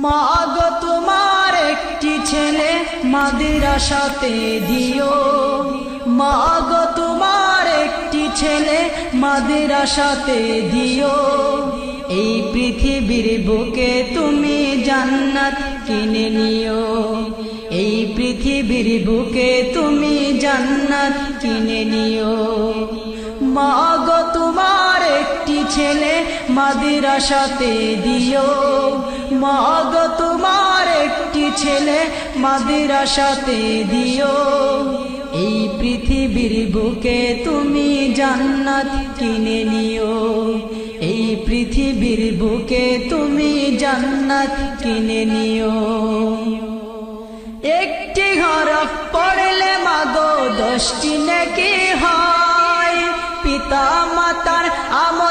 মা গো তোমার একটি ছেলে মাদ্রাসাতে দিও, মা গো তোমার একটি ছেলে মাদ্রাসাতে দিও। এই পৃথিবীর বুকে তুমি জান্নাত কিনে নিও, এই পৃথিবীর বুকে তুমি জান্নাত কিনে নিও। মা গো তোমার একটি ছেলে মাদ্রাসাতে দিও, মা গো তোমার একটি ছেলে মাদ্রাসাতে দিও। এই পৃথিবীর বুকে তুমি জান্নাত কিনে নিও, এই পৃথিবীর বুকে তুমি জান্নাত কিনে নিও। একটি হরফ পড়লে মাগো 10টি নেকি হয়, পিতা মাতার আমল